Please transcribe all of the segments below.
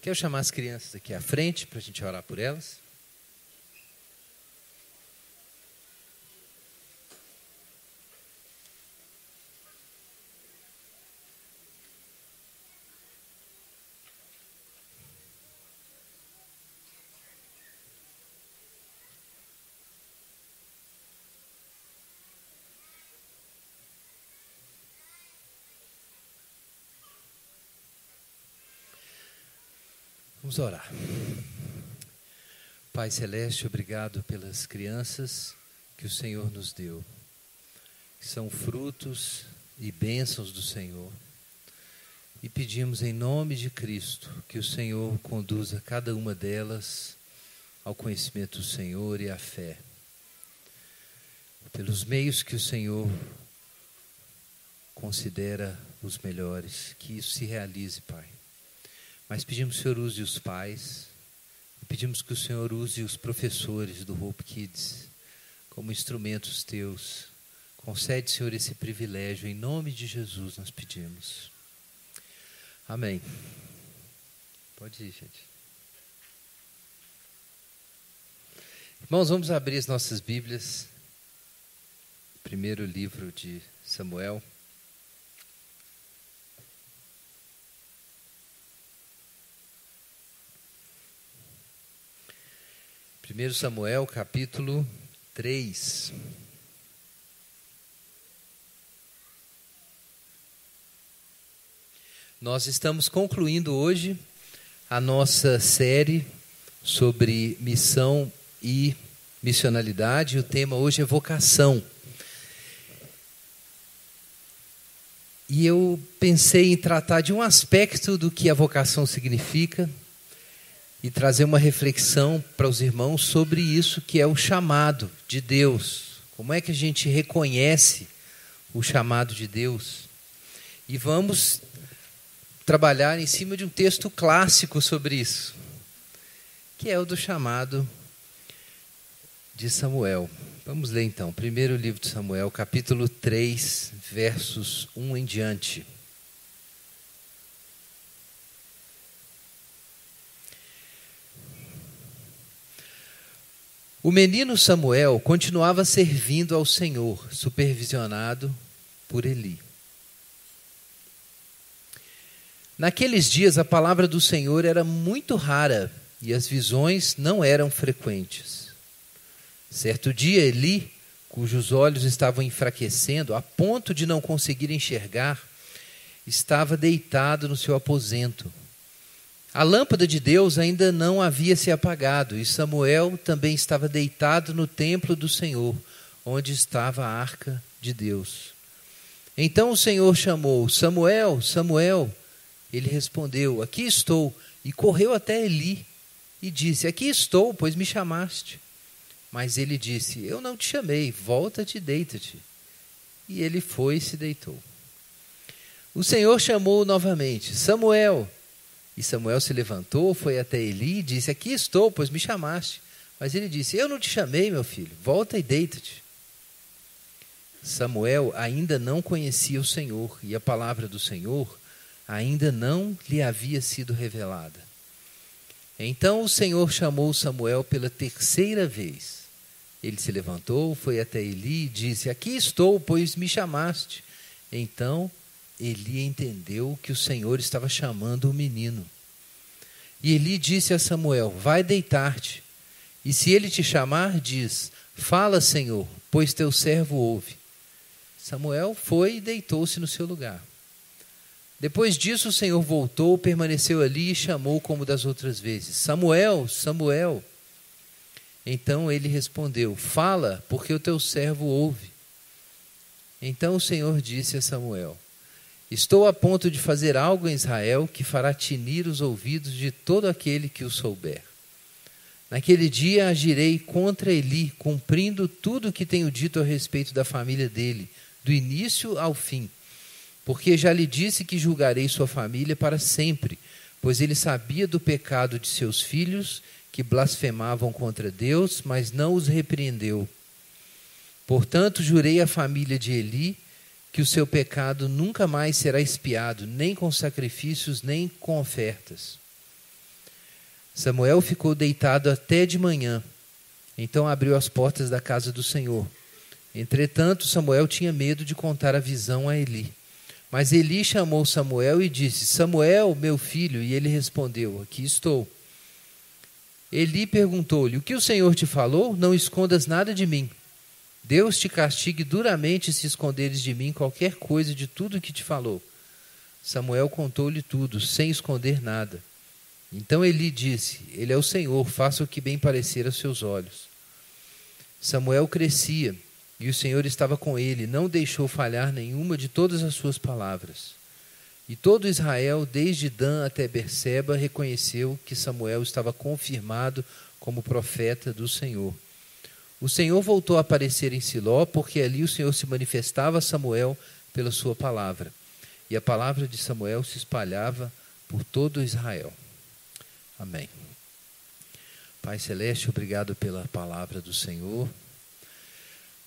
Quero chamar as crianças aqui à frente para a gente orar por elas. Vamos orar. Pai Celeste, obrigado pelas crianças que o Senhor nos deu, que são frutos e bênçãos do Senhor. E pedimos em nome de Cristo que o Senhor conduza cada uma delas ao conhecimento do Senhor e à fé. Pelos meios que o Senhor considera os melhores, que isso se realize, Pai. Mas pedimos que o Senhor use os pais, e pedimos que o Senhor use os professores do Hope Kids como instrumentos teus. Concede, Senhor, esse privilégio, em nome de Jesus nós pedimos. Amém. Pode ir, gente. Irmãos, vamos abrir as nossas Bíblias. Primeiro livro de Samuel. Primeiro Samuel, capítulo 3. Nós estamos concluindo hoje a nossa série sobre missão e missionalidade. O tema hoje é vocação. E eu pensei em tratar de um aspecto do que a vocação significa e trazer uma reflexão para os irmãos sobre isso que é o chamado de Deus. Como é que a gente reconhece o chamado de Deus? E vamos trabalhar em cima de um texto clássico sobre isso, que é o do chamado de Samuel. Vamos ler então, primeiro livro de Samuel, capítulo 3, versos 1 em diante. O menino Samuel continuava servindo ao Senhor, supervisionado por Eli. Naqueles dias a palavra do Senhor era muito rara e as visões não eram frequentes. Certo dia, Eli, cujos olhos estavam enfraquecendo a ponto de não conseguir enxergar, estava deitado no seu aposento. A lâmpada de Deus ainda não havia se apagado, e Samuel também estava deitado no templo do Senhor, onde estava a arca de Deus. Então o Senhor chamou: Samuel, Samuel. Ele respondeu: aqui estou. E correu até Eli e disse: aqui estou, pois me chamaste. Mas ele disse: eu não te chamei, volta-te e deita-te. E ele foi e se deitou. O Senhor chamou novamente: Samuel. E Samuel se levantou, foi até Eli e disse: aqui estou, pois me chamaste. Mas ele disse: eu não te chamei, meu filho, volta e deita-te. Samuel ainda não conhecia o Senhor, e a palavra do Senhor ainda não lhe havia sido revelada. Então o Senhor chamou Samuel pela terceira vez. Ele se levantou, foi até Eli e disse: aqui estou, pois me chamaste. Então Eli entendeu que o Senhor estava chamando o menino. E Eli disse a Samuel: vai deitar-te. E se ele te chamar, diz: fala, Senhor, pois teu servo ouve. Samuel foi e deitou-se no seu lugar. Depois disso o Senhor voltou, permaneceu ali e chamou como das outras vezes: Samuel, Samuel. Então ele respondeu: fala, porque o teu servo ouve. Então o Senhor disse a Samuel: estou a ponto de fazer algo em Israel que fará tinir os ouvidos de todo aquele que o souber. Naquele dia agirei contra Eli, cumprindo tudo o que tenho dito a respeito da família dele, do início ao fim. Porque já lhe disse que julgarei sua família para sempre, pois ele sabia do pecado de seus filhos, que blasfemavam contra Deus, mas não os repreendeu. Portanto, jurei à família de Eli que o seu pecado nunca mais será expiado, nem com sacrifícios, nem com ofertas. Samuel ficou deitado até de manhã. Então abriu as portas da casa do Senhor. Entretanto, Samuel tinha medo de contar a visão a Eli. Mas Eli chamou Samuel e disse: Samuel, meu filho. E ele respondeu: aqui estou. Eli perguntou-lhe: o que o Senhor te falou? Não escondas nada de mim. Deus te castigue duramente se esconderes de mim qualquer coisa de tudo que te falou. Samuel contou-lhe tudo, sem esconder nada. Então Eli disse: ele é o Senhor, faça o que bem parecer aos seus olhos. Samuel crescia, e o Senhor estava com ele, não deixou falhar nenhuma de todas as suas palavras. E todo Israel, desde Dan até Berseba, reconheceu que Samuel estava confirmado como profeta do Senhor. O Senhor voltou a aparecer em Siló, porque ali o Senhor se manifestava a Samuel pela sua palavra. E a palavra de Samuel se espalhava por todo Israel. Amém. Pai Celeste, obrigado pela palavra do Senhor.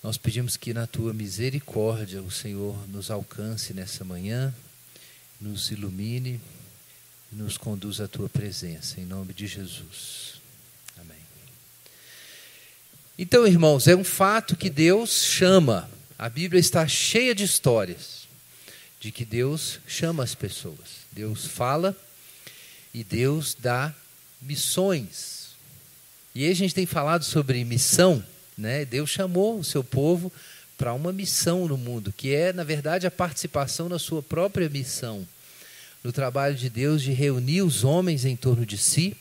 Nós pedimos que na Tua misericórdia o Senhor nos alcance nessa manhã, nos ilumine e nos conduza à Tua presença, em nome de Jesus. Amém. Então, irmãos, é um fato que Deus chama. A Bíblia está cheia de histórias de que Deus chama as pessoas. Deus fala e Deus dá missões. E aí a gente tem falado sobre missão, né? Deus chamou o seu povo para uma missão no mundo, que é, na verdade, a participação na sua própria missão, no trabalho de Deus de reunir os homens em torno de si,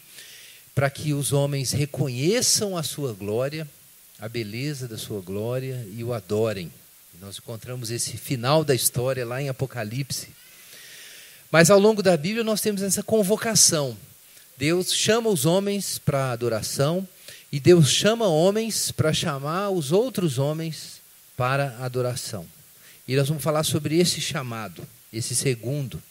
para que os homens reconheçam a sua glória, a beleza da sua glória e o adorem. E nós encontramos esse final da história lá em Apocalipse. Mas ao longo da Bíblia nós temos essa convocação. Deus chama os homens para a adoração e Deus chama homens para chamar os outros homens para a adoração. E nós vamos falar sobre esse chamado, esse segundo,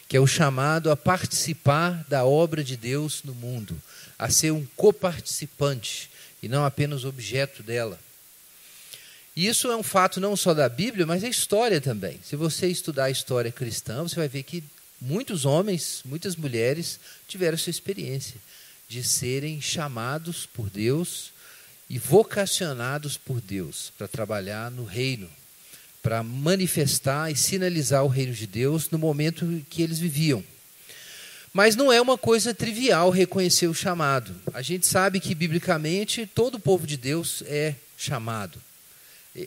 que é o chamado a participar da obra de Deus no mundo, a ser um coparticipante e não apenas objeto dela. E isso é um fato não só da Bíblia, mas da história também. Se você estudar a história cristã, você vai ver que muitos homens, muitas mulheres tiveram essa experiência de serem chamados por Deus e vocacionados por Deus para trabalhar no reino, para manifestar e sinalizar o reino de Deus no momento que eles viviam. Mas não é uma coisa trivial reconhecer o chamado. A gente sabe que, biblicamente, todo o povo de Deus é chamado.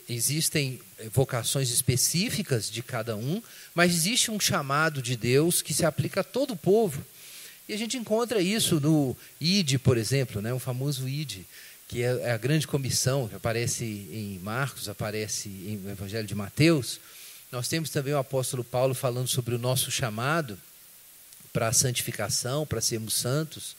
Existem vocações específicas de cada um, mas existe um chamado de Deus que se aplica a todo o povo. E a gente encontra isso no ID, por exemplo, né, o famoso ID, que é a grande comissão, que aparece em Marcos, aparece no Evangelho de Mateus. Nós temos também o apóstolo Paulo falando sobre o nosso chamado para a santificação, para sermos santos,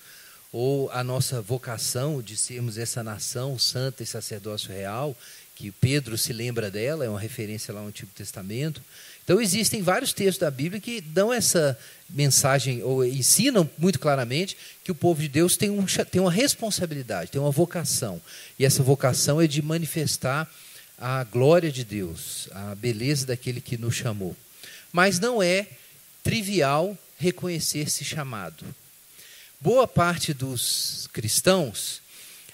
ou a nossa vocação de sermos essa nação santa e sacerdócio real, que Pedro se lembra dela, é uma referência lá no Antigo Testamento. Então existem vários textos da Bíblia que dão essa mensagem, ou ensinam muito claramente que o povo de Deus tem uma responsabilidade, tem uma vocação. E essa vocação é de manifestar a glória de Deus, a beleza daquele que nos chamou. Mas não é trivial reconhecer esse chamado. Boa parte dos cristãos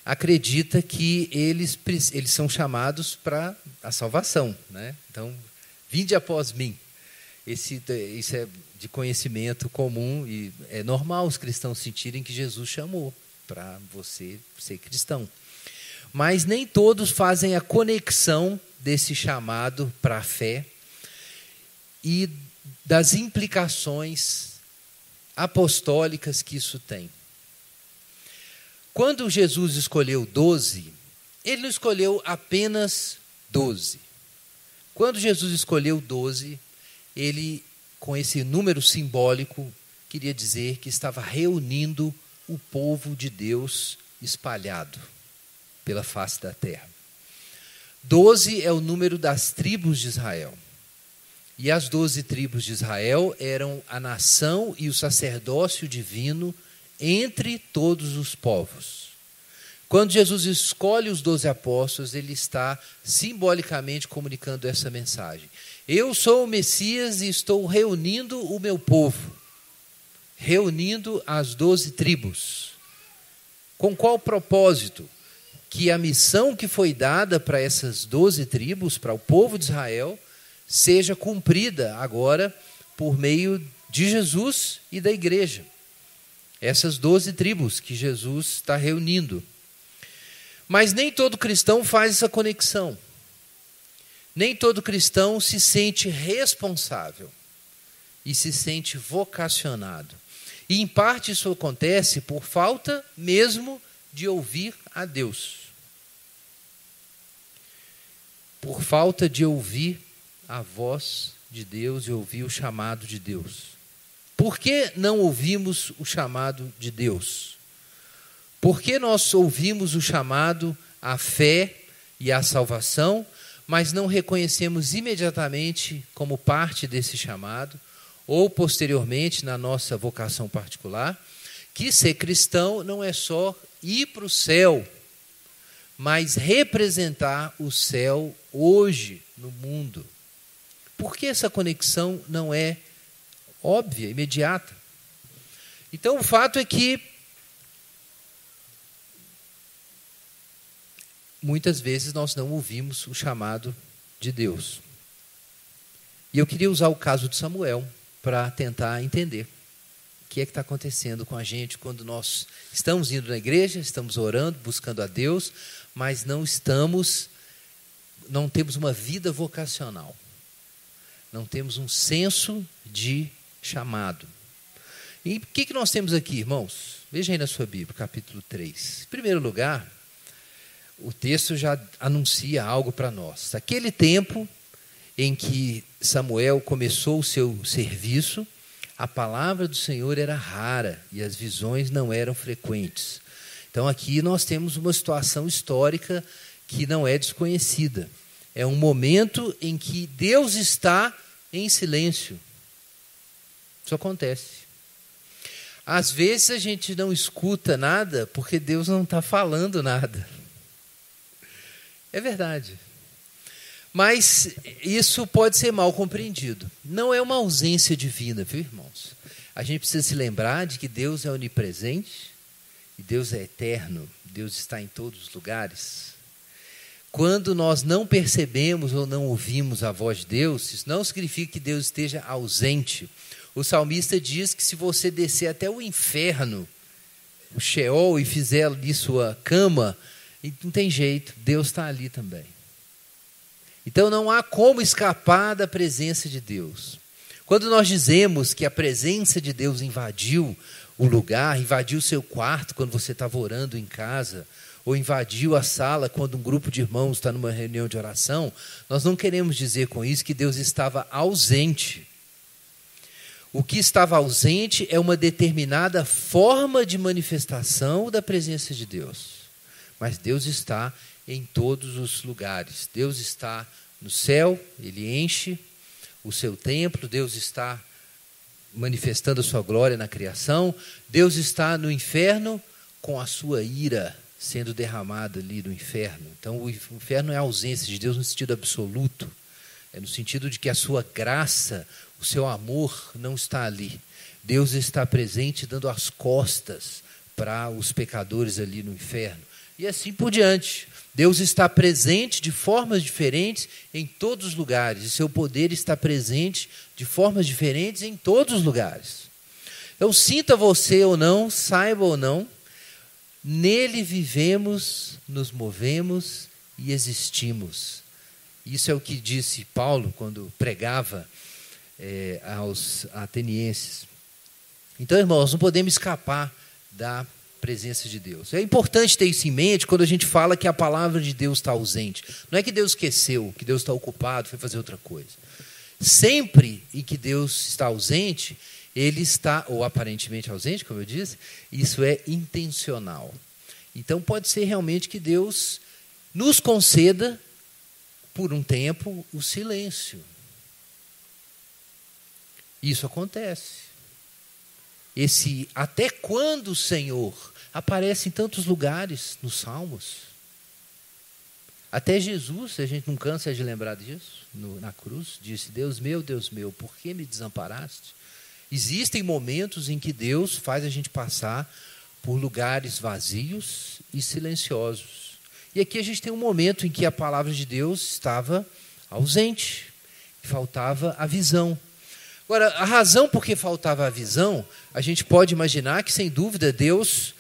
acredita que eles são chamados para a salvação, né? Então, vinde após mim. Isso é de conhecimento comum e é normal os cristãos sentirem que Jesus chamou para você ser cristão. Mas nem todos fazem a conexão desse chamado para a fé e das implicações apostólicas que isso tem. Quando Jesus escolheu 12, ele não escolheu apenas 12. Quando Jesus escolheu 12, ele, com esse número simbólico, queria dizer que estava reunindo o povo de Deus espalhado pela face da terra. 12 é o número das tribos de Israel. E as 12 tribos de Israel eram a nação e o sacerdócio divino entre todos os povos. Quando Jesus escolhe os 12 apóstolos, ele está simbolicamente comunicando essa mensagem. Eu sou o Messias e estou reunindo o meu povo, reunindo as 12 tribos. Com qual propósito? Que a missão que foi dada para essas 12 tribos, para o povo de Israel, seja cumprida agora por meio de Jesus e da igreja. Essas 12 tribos que Jesus está reunindo. Mas nem todo cristão faz essa conexão. Nem todo cristão se sente responsável e se sente vocacionado. E, em parte, isso acontece por falta mesmo de ouvir a Deus. Por falta de ouvir a voz de Deus e ouvir o chamado de Deus. Por que não ouvimos o chamado de Deus? Por que nós ouvimos o chamado à fé e à salvação, mas não reconhecemos imediatamente como parte desse chamado, ou posteriormente na nossa vocação particular, que ser cristão não é só ir para o céu, mas representar o céu hoje no mundo? Por que essa conexão não é óbvia, imediata? Então, o fato é que muitas vezes nós não ouvimos o chamado de Deus. E eu queria usar o caso de Samuel para tentar entender o que é que está acontecendo com a gente quando nós estamos indo na igreja, estamos orando, buscando a Deus, mas não temos uma vida vocacional. Não temos um senso de chamado. E o que nós temos aqui, irmãos? Veja aí na sua Bíblia, capítulo 3. Em primeiro lugar, o texto já anuncia algo para nós. Aquele tempo em que Samuel começou o seu serviço, a palavra do Senhor era rara e as visões não eram frequentes. Então aqui nós temos uma situação histórica que não é desconhecida. É um momento em que Deus está em silêncio. Isso acontece. Às vezes a gente não escuta nada porque Deus não está falando nada. É verdade. Mas isso pode ser mal compreendido. Não é uma ausência divina, viu, irmãos? A gente precisa se lembrar de que Deus é onipresente e Deus é eterno. Deus está em todos os lugares. Quando nós não percebemos ou não ouvimos a voz de Deus, isso não significa que Deus esteja ausente. O salmista diz que se você descer até o inferno, o Sheol, e fizer ali sua cama, não tem jeito, Deus está ali também. Então não há como escapar da presença de Deus. Quando nós dizemos que a presença de Deus invadiu o lugar, invadiu o seu quarto quando você estava orando em casa, ou invadiu a sala quando um grupo de irmãos está numa reunião de oração, nós não queremos dizer com isso que Deus estava ausente. O que estava ausente é uma determinada forma de manifestação da presença de Deus. Mas Deus está em todos os lugares. Deus está no céu, Ele enche o seu templo. Deus está manifestando a sua glória na criação. Deus está no inferno com a sua ira sendo derramada ali no inferno. Então o inferno é a ausência de Deus no sentido absoluto. É no sentido de que a sua graça, o seu amor não está ali. Deus está presente dando as costas para os pecadores ali no inferno. E assim por diante. Deus está presente de formas diferentes em todos os lugares. E seu poder está presente de formas diferentes em todos os lugares. Então, sinta você ou não, saiba ou não, nele vivemos, nos movemos e existimos. Isso é o que disse Paulo quando pregava aos atenienses. Então, irmãos, não podemos escapar da presença de Deus. É importante ter isso em mente quando a gente fala que a palavra de Deus está ausente. Não é que Deus esqueceu, que Deus está ocupado, foi fazer outra coisa. Sempre em que Deus está ausente, Ele está, ou aparentemente ausente, como eu disse, isso é intencional. Então pode ser realmente que Deus nos conceda, por um tempo, o silêncio. Isso acontece. Esse até quando, Senhor, aparece em tantos lugares nos Salmos. Até Jesus, a gente não cansa de lembrar disso, na cruz, disse: Deus meu, por que me desamparaste? Existem momentos em que Deus faz a gente passar por lugares vazios e silenciosos. E aqui a gente tem um momento em que a palavra de Deus estava ausente, faltava a visão. Agora, a razão por que faltava a visão, a gente pode imaginar que, sem dúvida, Deus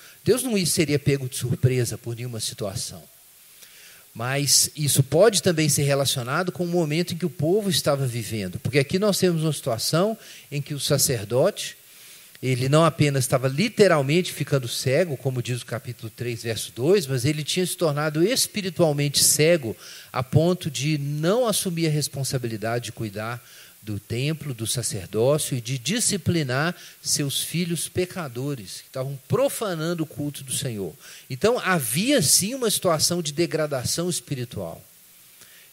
não seria pego de surpresa por nenhuma situação. Mas isso pode também ser relacionado com o momento em que o povo estava vivendo. Porque aqui nós temos uma situação em que o sacerdote, ele não apenas estava literalmente ficando cego, como diz o capítulo 3, verso 2, mas ele tinha se tornado espiritualmente cego a ponto de não assumir a responsabilidade de cuidar do templo, do sacerdócio e de disciplinar seus filhos pecadores, que estavam profanando o culto do Senhor. Então, havia sim uma situação de degradação espiritual.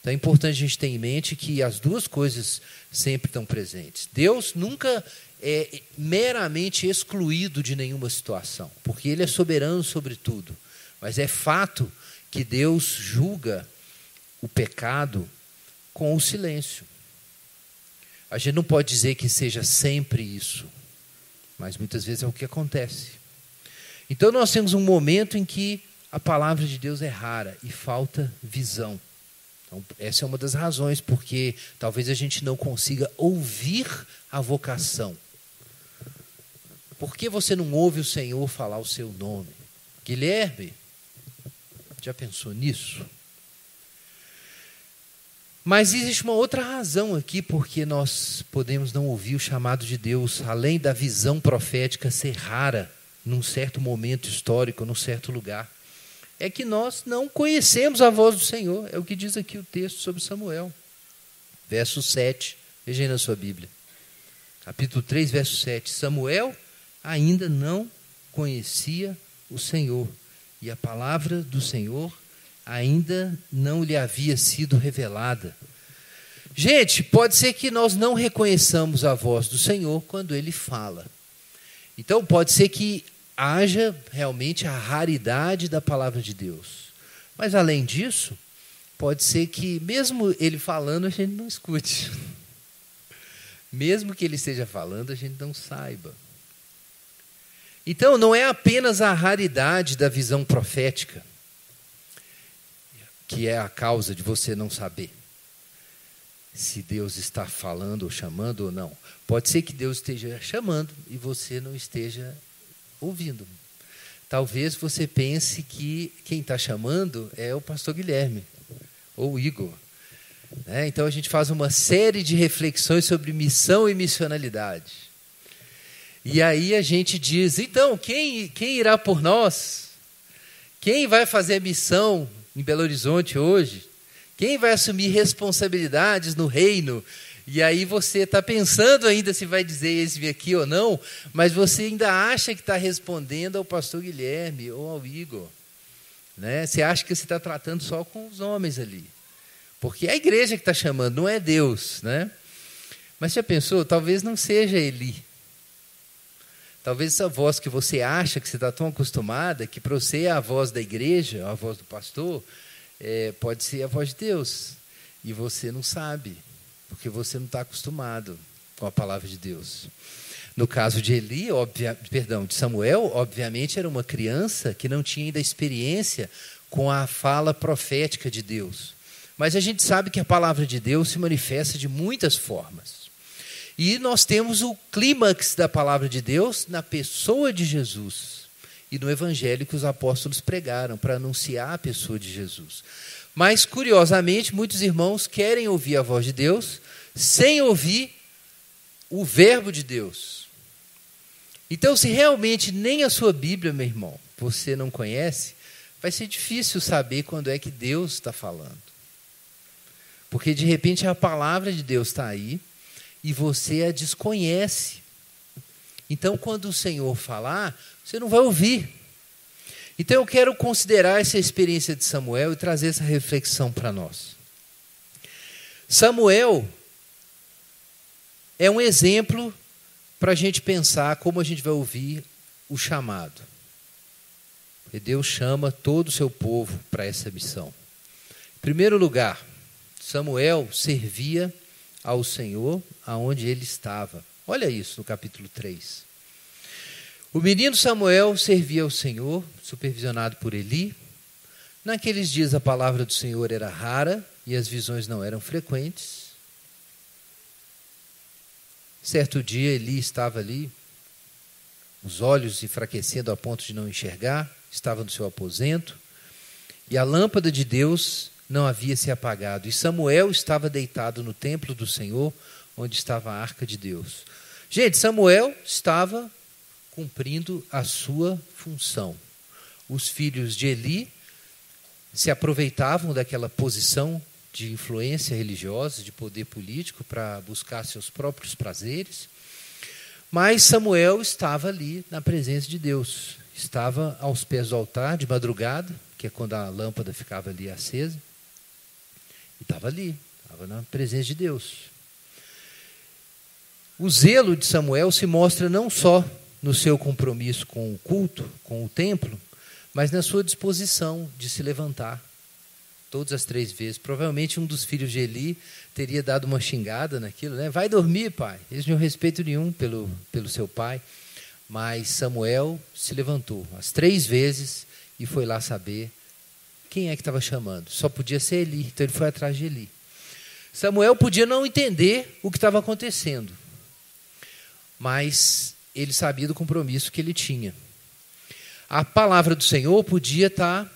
Então, é importante a gente ter em mente que as duas coisas sempre estão presentes. Deus nunca é meramente excluído de nenhuma situação, porque Ele é soberano sobre tudo. Mas é fato que Deus julga o pecado com o silêncio. A gente não pode dizer que seja sempre isso, mas muitas vezes é o que acontece. Então nós temos um momento em que a palavra de Deus é rara e falta visão. Então, essa é uma das razões porque talvez a gente não consiga ouvir a vocação. Por que você não ouve o Senhor falar o seu nome? Guilherme, já pensou nisso? Mas existe uma outra razão aqui porque nós podemos não ouvir o chamado de Deus, além da visão profética ser rara num certo momento histórico, num certo lugar. É que nós não conhecemos a voz do Senhor. É o que diz aqui o texto sobre Samuel. Verso 7. Veja aí na sua Bíblia. Capítulo 3, verso 7. Samuel ainda não conhecia o Senhor, e a palavra do Senhor ainda não lhe havia sido revelada. Gente, pode ser que nós não reconheçamos a voz do Senhor quando Ele fala. Então, pode ser que haja realmente a raridade da palavra de Deus. Mas, além disso, pode ser que, mesmo Ele falando, a gente não escute. Mesmo que Ele esteja falando, a gente não saiba. Então, não é apenas a raridade da visão profética que é a causa de você não saber se Deus está falando ou chamando ou não. Pode ser que Deus esteja chamando e você não esteja ouvindo. Talvez você pense que quem está chamando é o pastor Guilherme ou o Igor. Então a gente faz uma série de reflexões sobre missão e missionalidade. E aí a gente diz, então, quem irá por nós? Quem vai fazer missão em Belo Horizonte hoje? Quem vai assumir responsabilidades no reino? E aí você está pensando ainda se vai dizer esse aqui ou não, mas você ainda acha que está respondendo ao pastor Guilherme ou ao Igor. Você acha que você está tratando só com os homens ali. Porque é a igreja que está chamando, não é Deus. Mas já pensou? Talvez não seja Eli. Talvez essa voz que você acha que você está tão acostumada, que para você é a voz da igreja, a voz do pastor, pode ser a voz de Deus. E você não sabe, porque você não está acostumado com a palavra de Deus. No caso de de Samuel, obviamente era uma criança que não tinha ainda experiência com a fala profética de Deus. Mas a gente sabe que a palavra de Deus se manifesta de muitas formas. E nós temos o clímax da palavra de Deus na pessoa de Jesus e no evangelho que os apóstolos pregaram para anunciar a pessoa de Jesus. Mas, curiosamente, muitos irmãos querem ouvir a voz de Deus sem ouvir o verbo de Deus. Então, se realmente nem a sua Bíblia, meu irmão, você não conhece, vai ser difícil saber quando é que Deus está falando. Porque, de repente, a palavra de Deus está aí, e você a desconhece. Então, quando o Senhor falar, você não vai ouvir. Então, eu quero considerar essa experiência de Samuel e trazer essa reflexão para nós. Samuel é um exemplo para a gente pensar como a gente vai ouvir o chamado. Porque Deus chama todo o seu povo para essa missão. Em primeiro lugar, Samuel servia ao Senhor aonde ele estava. Olha isso no capítulo 3. O menino Samuel servia ao Senhor, supervisionado por Eli. Naqueles dias a palavra do Senhor era rara e as visões não eram frequentes. Certo dia Eli estava ali, os olhos enfraquecendo a ponto de não enxergar, estava no seu aposento, e a lâmpada de Deus não havia se apagado. E Samuel estava deitado no templo do Senhor, onde estava a arca de Deus. Gente, Samuel estava cumprindo a sua função. Os filhos de Eli se aproveitavam daquela posição de influência religiosa, de poder político, para buscar seus próprios prazeres. Mas Samuel estava ali na presença de Deus. Estava aos pés do altar de madrugada, que é quando a lâmpada ficava ali acesa. E estava ali, estava na presença de Deus. O zelo de Samuel se mostra não só no seu compromisso com o culto, com o templo, mas na sua disposição de se levantar todas as 3 vezes. Provavelmente um dos filhos de Eli teria dado uma xingada naquilo, né? Vai dormir, pai. Eles não tinham respeito nenhum pelo seu pai. Mas Samuel se levantou as 3 vezes e foi lá saber quem é que estava chamando. Só podia ser Eli, então ele foi atrás de Eli. Samuel podia não entender o que estava acontecendo, mas ele sabia do compromisso que ele tinha. A palavra do Senhor podia estar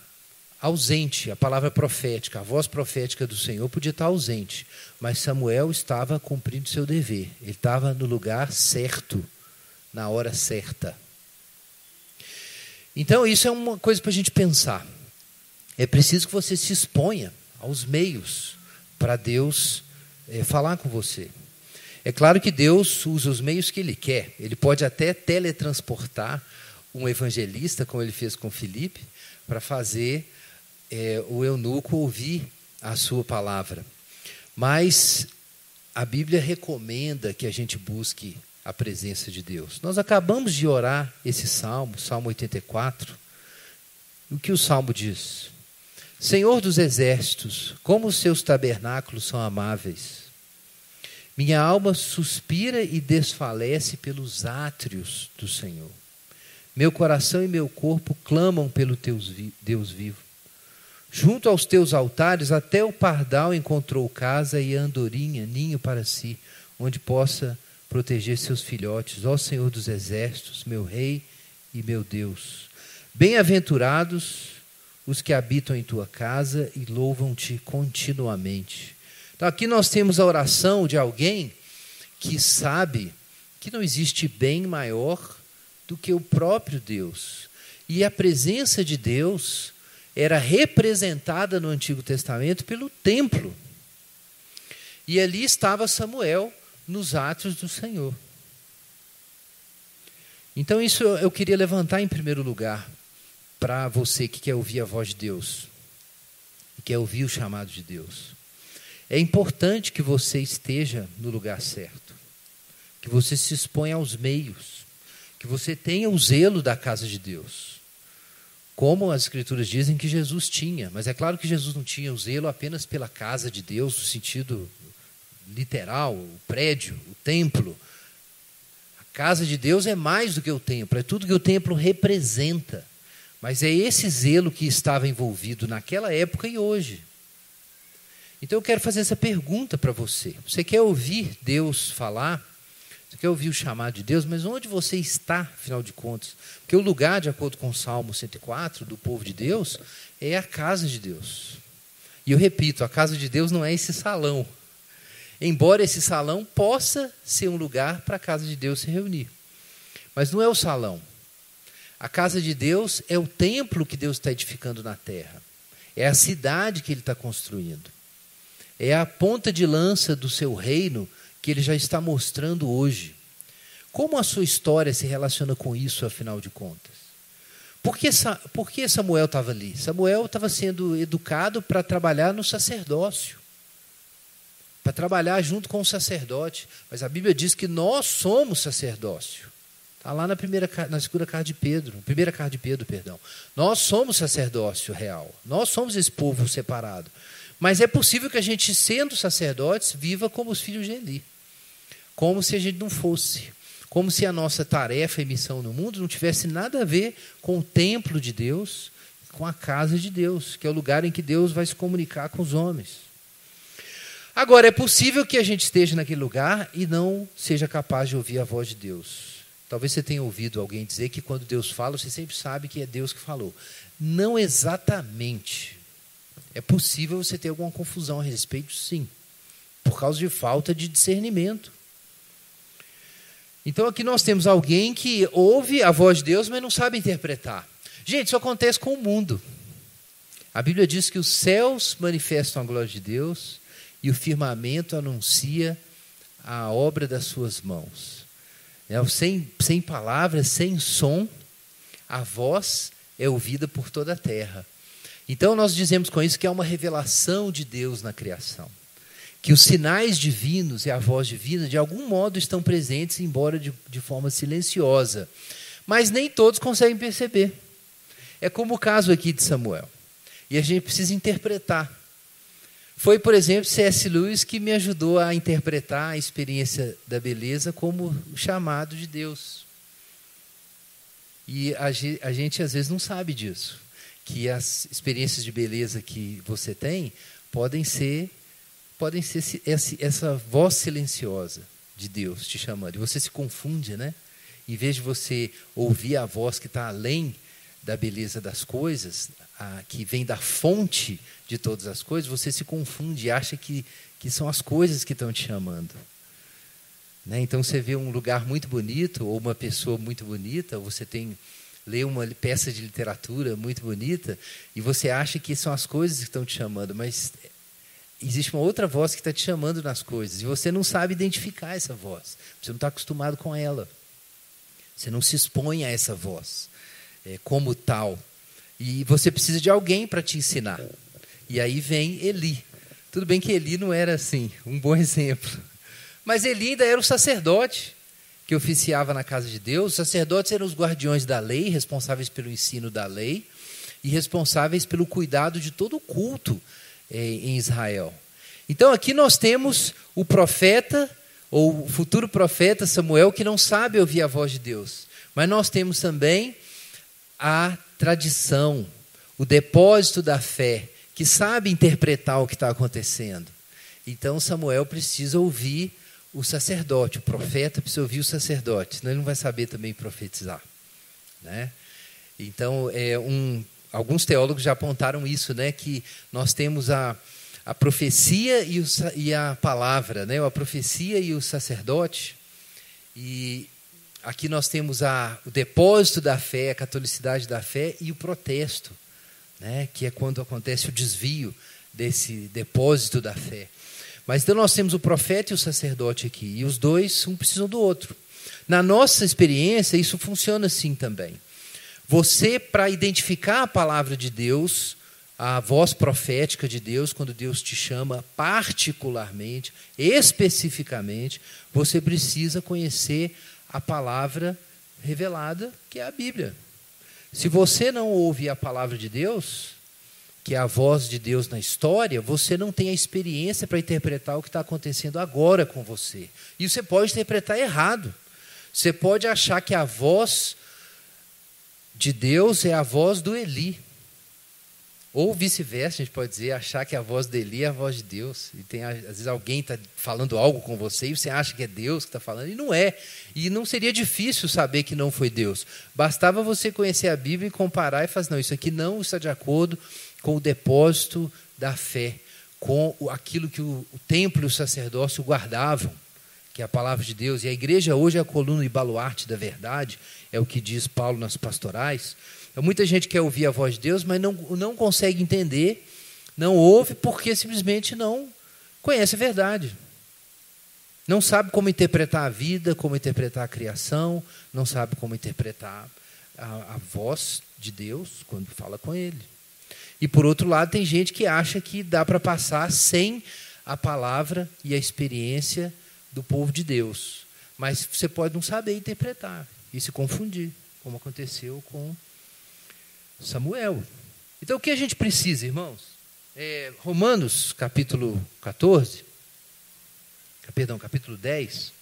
ausente, a palavra profética, a voz profética do Senhor podia estar ausente, mas Samuel estava cumprindo seu dever, ele estava no lugar certo, na hora certa. Então isso é uma coisa para a gente pensar. É preciso que você se exponha aos meios para Deus falar com você. É claro que Deus usa os meios que Ele quer. Ele pode até teletransportar um evangelista, como Ele fez com Filipe, para fazer o eunuco ouvir a sua palavra. Mas a Bíblia recomenda que a gente busque a presença de Deus. Nós acabamos de orar esse salmo, Salmo 84. O que o salmo diz? Senhor dos exércitos, como os seus tabernáculos são amáveis. Minha alma suspira e desfalece pelos átrios do Senhor. Meu coração e meu corpo clamam pelo Deus vivo. Junto aos teus altares, até o pardal encontrou casa e a andorinha, ninho para si, onde possa proteger seus filhotes. Ó Senhor dos exércitos, meu Rei e meu Deus. Bem-aventurados os que habitam em tua casa e louvam-te continuamente. Então aqui nós temos a oração de alguém que sabe que não existe bem maior do que o próprio Deus. E a presença de Deus era representada no Antigo Testamento pelo templo. E ali estava Samuel nos átrios do Senhor. Então isso eu queria levantar em primeiro lugar para você que quer ouvir a voz de Deus e quer ouvir o chamado de Deus. É importante que você esteja no lugar certo, que você se exponha aos meios, que você tenha o zelo da casa de Deus, como as Escrituras dizem que Jesus tinha. Mas é claro que Jesus não tinha o zelo apenas pela casa de Deus, no sentido literal, o prédio, o templo. A casa de Deus é mais do que o templo, é tudo que o templo representa. Mas é esse zelo que estava envolvido naquela época e hoje. Então eu quero fazer essa pergunta para você. Você quer ouvir Deus falar? Você quer ouvir o chamado de Deus? Mas onde você está, afinal de contas? Porque o lugar, de acordo com o Salmo 104, do povo de Deus, é a casa de Deus. E eu repito, a casa de Deus não é esse salão. Embora esse salão possa ser um lugar para a casa de Deus se reunir. Mas não é o salão. A casa de Deus é o templo que Deus está edificando na terra. É a cidade que Ele está construindo. É a ponta de lança do seu reino que Ele já está mostrando hoje. Como a sua história se relaciona com isso, afinal de contas? Por que Samuel estava ali? Samuel estava sendo educado para trabalhar no sacerdócio, para trabalhar junto com o sacerdote. Mas a Bíblia diz que nós somos sacerdócio. Está lá na segunda carta de Pedro, primeira carta de Pedro, perdão. Nós somos sacerdócio real. Nós somos esse povo separado. Mas é possível que a gente, sendo sacerdotes, viva como os filhos de Eli. Como se a gente não fosse. como se a nossa tarefa e missão no mundo não tivesse nada a ver com o templo de Deus, com a casa de Deus, que é o lugar em que Deus vai se comunicar com os homens. Agora, é possível que a gente esteja naquele lugar e não seja capaz de ouvir a voz de Deus. Talvez você tenha ouvido alguém dizer que quando Deus fala, você sempre sabe que é Deus que falou. Não exatamente. É possível você ter alguma confusão a respeito, sim, por causa de falta de discernimento. Então aqui nós temos alguém que ouve a voz de Deus, mas não sabe interpretar. Gente, isso acontece com o mundo. A Bíblia diz que os céus manifestam a glória de Deus e o firmamento anuncia a obra das suas mãos. Sem palavras, sem som, a voz é ouvida por toda a terra. Então nós dizemos com isso que é uma revelação de Deus na criação. Que os sinais divinos e a voz divina, de algum modo, estão presentes, embora de forma silenciosa. Mas nem todos conseguem perceber. É como o caso aqui de Samuel. E a gente precisa interpretar. Foi, por exemplo, C.S. Lewis que me ajudou a interpretar a experiência da beleza como o chamado de Deus. E a gente, às vezes, não sabe disso. Que as experiências de beleza que você tem podem ser essa voz silenciosa de Deus te chamando. E você se confunde, né? Em vez de você ouvir a voz que está além da beleza das coisas, que vem da fonte de todas as coisas, você se confunde e acha que são as coisas que estão te chamando. Né? Então você vê um lugar muito bonito, ou uma pessoa muito bonita, ou você lê uma peça de literatura muito bonita, e você acha que são as coisas que estão te chamando, mas existe uma outra voz que está te chamando nas coisas, e você não sabe identificar essa voz, você não está acostumado com ela, você não se expõe a essa voz como tal, e você precisa de alguém para te ensinar. E aí vem Eli. Tudo bem que Eli não era assim, um bom exemplo, mas Eli ainda era o sacerdote que oficiava na casa de Deus. Os sacerdotes eram os guardiões da lei, responsáveis pelo ensino da lei e responsáveis pelo cuidado de todo o culto em Israel. Então aqui nós temos o profeta, ou o futuro profeta Samuel, que não sabe ouvir a voz de Deus. Mas nós temos também a tradição, o depósito da fé, que sabe interpretar o que está acontecendo. Então Samuel precisa ouvir o sacerdote, o profeta precisa ouvir o sacerdote, senão ele não vai saber também profetizar. Né? Então, alguns teólogos já apontaram isso, né, que nós temos a profecia e a palavra, né, a profecia e o sacerdote, e aqui nós temos o depósito da fé, a catolicidade da fé e o protesto, né, que é quando acontece o desvio desse depósito da fé. Mas então nós temos o profeta e o sacerdote aqui, e os dois um precisam do outro. Na nossa experiência, isso funciona assim também. Você, para identificar a palavra de Deus, a voz profética de Deus, quando Deus te chama particularmente, especificamente, você precisa conhecer a palavra revelada, que é a Bíblia. Se você não ouve a palavra de Deus, que é a voz de Deus na história, você não tem a experiência para interpretar o que está acontecendo agora com você. E você pode interpretar errado. Você pode achar que a voz de Deus é a voz do Eli. Ou vice-versa, a gente pode dizer, achar que a voz do Eli é a voz de Deus. E às vezes alguém está falando algo com você e você acha que é Deus que está falando, e não é. E não seria difícil saber que não foi Deus. Bastava você conhecer a Bíblia e comparar e falar assim, não, isso aqui não está de acordo com o depósito da fé, com aquilo que o templo e o sacerdócio guardavam, que é a palavra de Deus. E a igreja hoje é a coluna e baluarte da verdade, é o que diz Paulo nas pastorais. Então, muita gente quer ouvir a voz de Deus, mas não consegue entender, não ouve, porque simplesmente não conhece a verdade. Não sabe como interpretar a vida, como interpretar a criação, não sabe como interpretar a voz de Deus quando fala com Ele. E, por outro lado, tem gente que acha que dá para passar sem a palavra e a experiência do povo de Deus. Mas você pode não saber interpretar e se confundir, como aconteceu com Samuel. Então, o que a gente precisa, irmãos? Romanos, capítulo 10,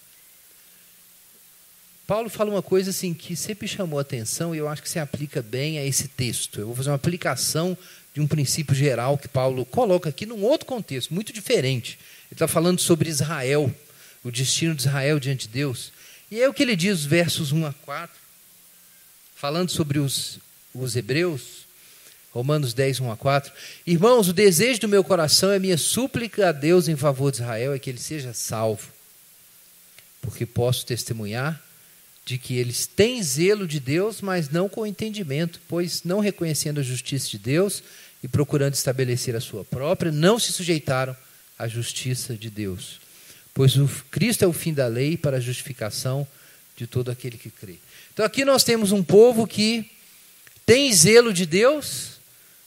Paulo fala uma coisa assim que sempre chamou a atenção e eu acho que se aplica bem a esse texto. Eu vou fazer uma aplicação de um princípio geral que Paulo coloca aqui num outro contexto, muito diferente. Ele está falando sobre Israel, o destino de Israel diante de Deus. E é o que ele diz, versos 1 a 4, falando sobre os hebreus, Romanos 10, 1 a 4. Irmãos, o desejo do meu coração é minha súplica a Deus em favor de Israel, é que ele seja salvo. Porque posso testemunhar de que eles têm zelo de Deus, mas não com entendimento, pois não reconhecendo a justiça de Deus e procurando estabelecer a sua própria, não se sujeitaram à justiça de Deus. Pois o Cristo é o fim da lei para a justificação de todo aquele que crê. Então aqui nós temos um povo que tem zelo de Deus,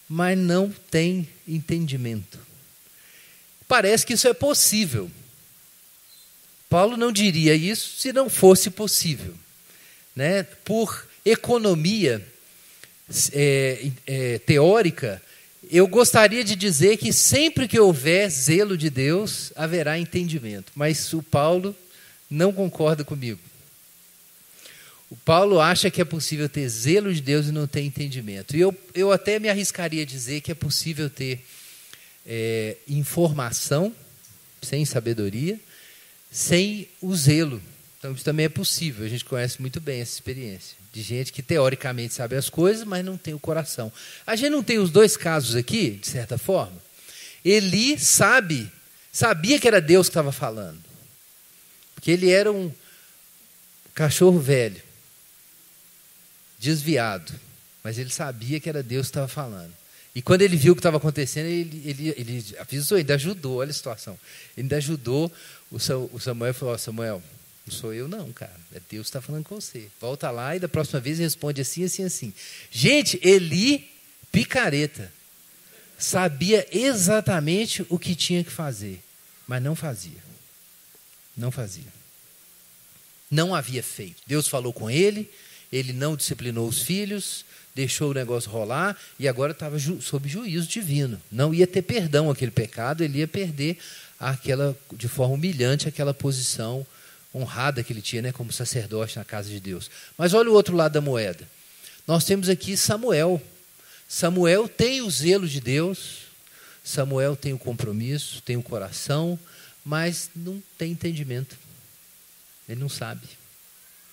mas não tem entendimento. Parece que isso é possível. Paulo não diria isso se não fosse possível. Né? Por economia teórica, eu gostaria de dizer que sempre que houver zelo de Deus, haverá entendimento. Mas o Paulo não concorda comigo. O Paulo acha que é possível ter zelo de Deus e não ter entendimento. E eu até me arriscaria a dizer que é possível ter informação sem sabedoria, sem o zelo. Então, isso também é possível. A gente conhece muito bem essa experiência de gente que teoricamente sabe as coisas, mas não tem o coração. A gente não tem os dois casos aqui, de certa forma? Eli sabia que era Deus que estava falando. Porque ele era um cachorro velho, desviado, mas ele sabia que era Deus que estava falando. E quando ele viu o que estava acontecendo, ele avisou, ainda ajudou, olha a situação. Ele ainda ajudou o Samuel e falou, Samuel, não sou eu não, cara, é Deus que está falando com você. Volta lá e da próxima vez responde assim, assim, assim. Gente, Eli, picareta, sabia exatamente o que tinha que fazer, mas não fazia. Não fazia. Não havia feito. Deus falou com ele não disciplinou os filhos, deixou o negócio rolar e agora estava sob juízo divino. Não ia ter perdão aquele pecado, ele ia perder de forma humilhante aquela posição honrada que ele tinha, né, como sacerdote na casa de Deus. Mas olha o outro lado da moeda. Nós temos aqui Samuel. Samuel tem o zelo de Deus, Samuel tem o compromisso, tem o coração, mas não tem entendimento. Ele não sabe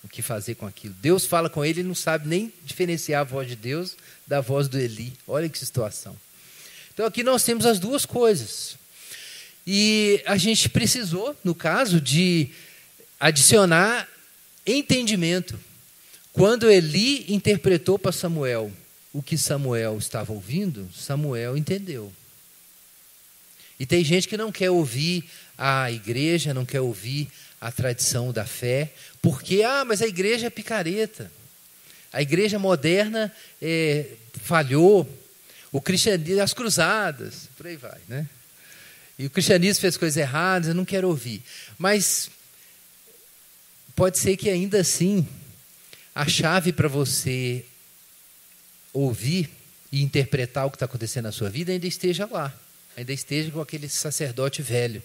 o que fazer com aquilo. Deus fala com ele, ele não sabe nem diferenciar a voz de Deus da voz do Eli. Olha que situação. Então aqui nós temos as duas coisas. E a gente precisou, no caso, de adicionar entendimento. Quando Eli interpretou para Samuel o que Samuel estava ouvindo, Samuel entendeu. E tem gente que não quer ouvir a igreja, não quer ouvir a tradição da fé, porque, mas a igreja é picareta. A igreja moderna falhou. O cristianismo, as cruzadas, por aí vai, né? E o cristianismo fez coisas erradas, eu não quero ouvir. Mas pode ser que ainda assim a chave para você ouvir e interpretar o que está acontecendo na sua vida ainda esteja lá. Ainda esteja com aquele sacerdote velho.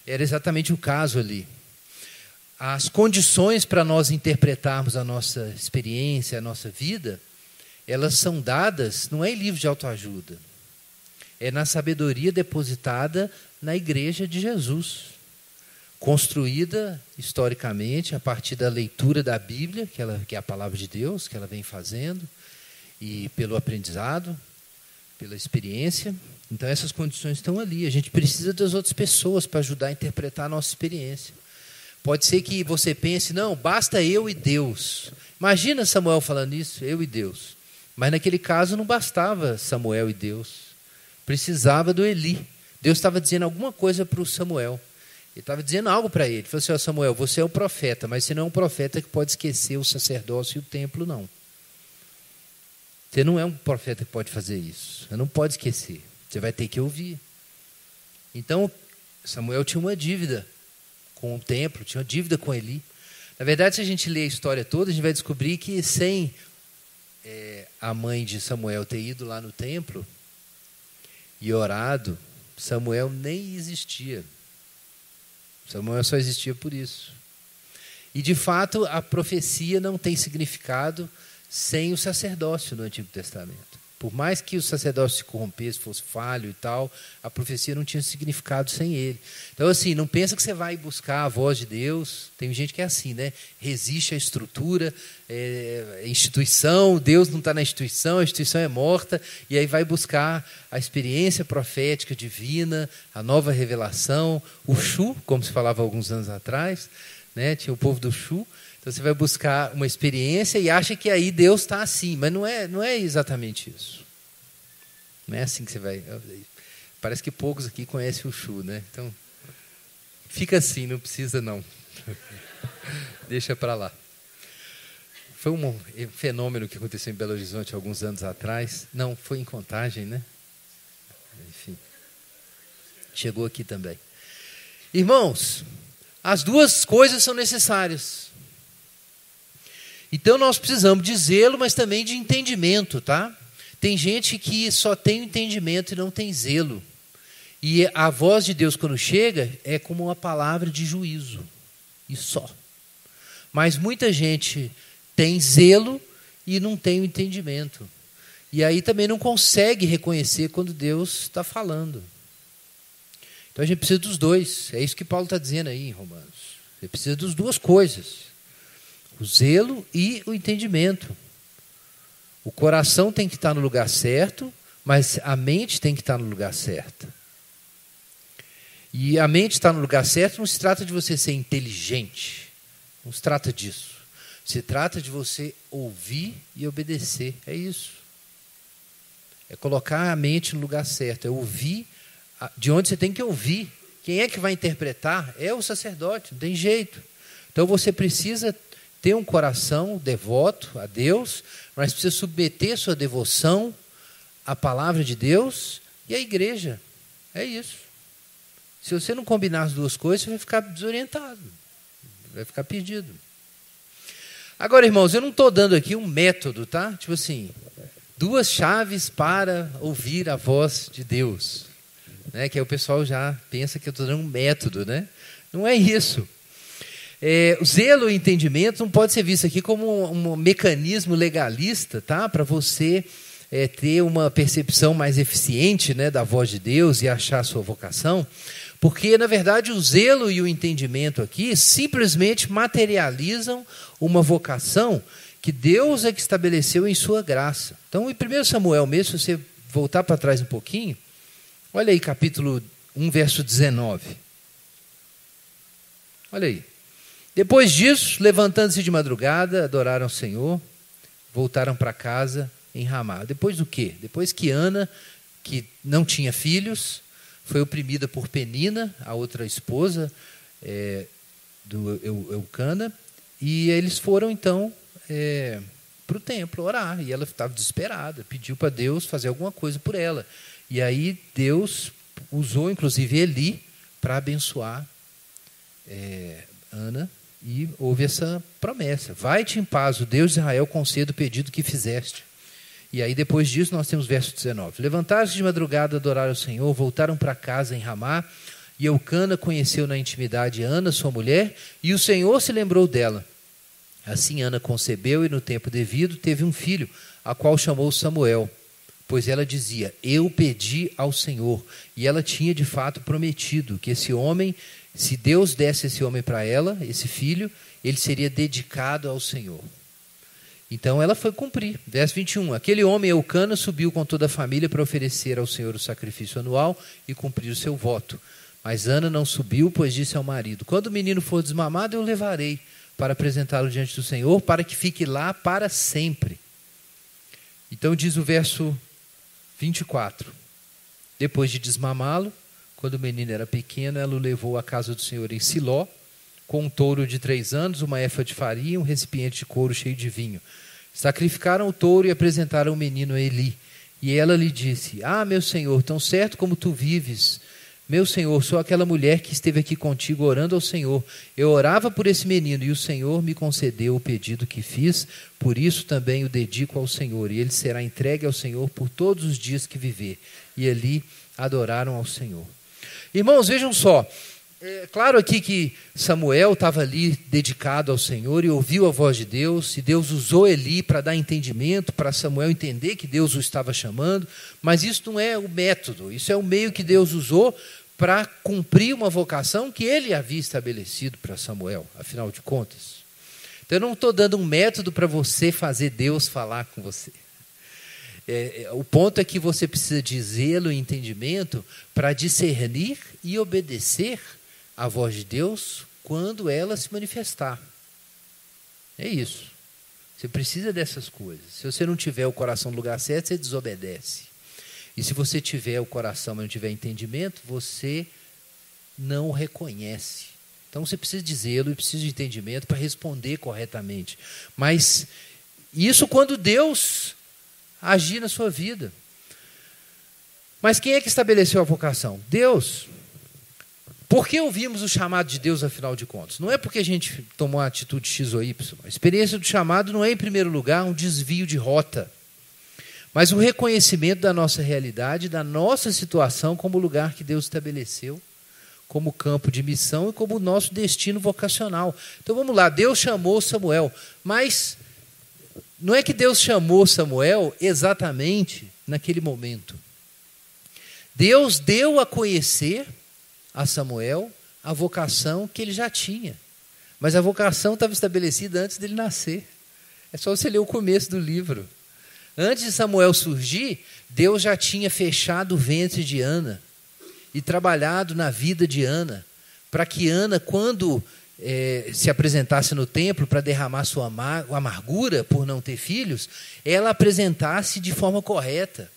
Era exatamente o caso ali. As condições para nós interpretarmos a nossa experiência, a nossa vida, elas são dadas, não é em livro de autoajuda, é na sabedoria depositada na igreja de Jesus, construída historicamente a partir da leitura da Bíblia, que é a palavra de Deus, que ela vem fazendo, e pelo aprendizado, pela experiência. Então essas condições estão ali. A gente precisa das outras pessoas para ajudar a interpretar a nossa experiência. Pode ser que você pense, não, basta eu e Deus. Imagina Samuel falando isso, eu e Deus. Mas naquele caso não bastava Samuel e Deus. Precisava do Eli. Deus estava dizendo alguma coisa para o Samuel. Ele estava dizendo algo para ele. Ele falou assim, Samuel, você é um profeta, mas você não é um profeta que pode esquecer o sacerdócio e o templo, não. Você não é um profeta que pode fazer isso. Você não pode esquecer. Você vai ter que ouvir. Então, Samuel tinha uma dívida com o templo, tinha uma dívida com Eli. Na verdade, se a gente ler a história toda, a gente vai descobrir que sem a mãe de Samuel ter ido lá no templo e orado, Samuel nem existia. Samuel só existia por isso. E, de fato, a profecia não tem significado sem o sacerdócio no Antigo Testamento. Por mais que o sacerdócio se corrompesse, fosse falho e tal, a profecia não tinha significado sem ele. Então, assim, não pensa que você vai buscar a voz de Deus. Tem gente que é assim, né? Resiste à estrutura, instituição, Deus não está na instituição, a instituição é morta, e aí vai buscar a experiência profética divina, a nova revelação, o Shu, como se falava alguns anos atrás, né? Tinha o povo do Shu. Então você vai buscar uma experiência e acha que aí Deus está assim, mas não é exatamente isso. Não é assim que você vai... Parece que poucos aqui conhecem o Shu, né? Então, fica assim, não precisa não. Deixa para lá. Foi um fenômeno que aconteceu em Belo Horizonte alguns anos atrás. Não, foi em Contagem, né? Enfim, chegou aqui também. Irmãos, as duas coisas são necessárias. Então nós precisamos de zelo, mas também de entendimento, tá? Tem gente que só tem entendimento e não tem zelo. E a voz de Deus, quando chega, é como uma palavra de juízo. E só. Mas muita gente tem zelo e não tem o entendimento. E aí também não consegue reconhecer quando Deus está falando. Então a gente precisa dos dois. É isso que Paulo está dizendo aí em Romanos. Você precisa das duas coisas. O zelo e o entendimento. O coração tem que estar no lugar certo, mas a mente tem que estar no lugar certo. E a mente estar no lugar certo não se trata de você ser inteligente. Não se trata disso. Se trata de você ouvir e obedecer. É isso. É colocar a mente no lugar certo. É ouvir de onde você tem que ouvir. Quem é que vai interpretar? É o sacerdote, não tem jeito. Então você precisa ter um coração devoto a Deus, mas precisa submeter sua devoção à palavra de Deus e à igreja. É isso. Se você não combinar as duas coisas, você vai ficar desorientado, vai ficar perdido. Agora, irmãos, eu não estou dando aqui um método, tá? Tipo assim, 2 chaves para ouvir a voz de Deus. Né? Que aí o pessoal já pensa que eu estou dando um método, né? Não é isso. O zelo e entendimento não pode ser visto aqui como um mecanismo legalista, tá? Para você ter uma percepção mais eficiente, né, da voz de Deus e achar a sua vocação, porque, na verdade, o zelo e o entendimento aqui simplesmente materializam uma vocação que Deus é que estabeleceu em sua graça. Então, em 1 Samuel mesmo, se você voltar para trás um pouquinho, olha aí capítulo 1, verso 19. Olha aí. Depois disso, levantando-se de madrugada, adoraram o Senhor, voltaram para casa em Ramá. Depois do quê? Depois que Ana, que não tinha filhos, foi oprimida por Penina, a outra esposa do Eucana, e eles foram então para o templo orar, e ela estava desesperada, pediu para Deus fazer alguma coisa por ela. E aí Deus usou inclusive Eli para abençoar Ana, e houve essa promessa: vai-te em paz, o Deus de Israel conceda o pedido que fizeste. E aí depois disso nós temos verso 19. Levantaram-se de madrugada, adoraram o Senhor, voltaram para casa em Ramá, e Eucana conheceu na intimidade Ana, sua mulher, e o Senhor se lembrou dela. Assim Ana concebeu e no tempo devido teve um filho, a qual chamou Samuel, pois ela dizia: eu pedi ao Senhor. E ela tinha de fato prometido que esse homem, se Deus desse esse homem para ela, esse filho, ele seria dedicado ao Senhor. Então ela foi cumprir. Verso 21. Aquele homem, Eucana, subiu com toda a família para oferecer ao Senhor o sacrifício anual e cumprir o seu voto. Mas Ana não subiu, pois disse ao marido: quando o menino for desmamado, eu o levarei para apresentá-lo diante do Senhor, para que fique lá para sempre. Então diz o verso 24. Depois de desmamá-lo, quando o menino era pequeno, ela o levou à casa do Senhor em Siló, com um touro de 3 anos, uma efa de farinha e um recipiente de couro cheio de vinho. Sacrificaram o touro e apresentaram o menino a Eli. E ela lhe disse: ah, meu senhor, tão certo como tu vives, meu senhor, sou aquela mulher que esteve aqui contigo orando ao Senhor. Eu orava por esse menino e o Senhor me concedeu o pedido que fiz, por isso também o dedico ao Senhor, e ele será entregue ao Senhor por todos os dias que viver. E ali adoraram ao Senhor. Irmãos, vejam só, É claro aqui que Samuel estava ali dedicado ao Senhor e ouviu a voz de Deus, e Deus usou Eli para dar entendimento, para Samuel entender que Deus o estava chamando, mas isso não é o método, isso é o meio que Deus usou para cumprir uma vocação que ele havia estabelecido para Samuel, afinal de contas. Então eu não estou dando um método para você fazer Deus falar com você. O ponto é que você precisa de zelo e entendimento para discernir e obedecer a voz de Deus quando ela se manifestar. É isso. Você precisa dessas coisas. Se você não tiver o coração no lugar certo, você desobedece. E se você tiver o coração, mas não tiver entendimento, você não o reconhece. Então você precisa de zelo e precisa de entendimento para responder corretamente. Mas isso quando Deus agir na sua vida. Mas quem é que estabeleceu a vocação? Deus. Por que ouvimos o chamado de Deus, afinal de contas? Não é porque a gente tomou uma atitude X ou Y. A experiência do chamado não é, em primeiro lugar, um desvio de rota, mas o reconhecimento da nossa realidade, da nossa situação como lugar que Deus estabeleceu, como campo de missão e como nosso destino vocacional. Então vamos lá, Deus chamou Samuel, mas não é que Deus chamou Samuel exatamente naquele momento. Deus deu a conhecer a Samuel a vocação que ele já tinha. Mas a vocação estava estabelecida antes dele nascer. É só você ler o começo do livro. Antes de Samuel surgir, Deus já tinha fechado o ventre de Ana e trabalhado na vida de Ana, para que Ana, quando se apresentasse no templo para derramar sua amargura por não ter filhos, ela apresentasse de forma correta.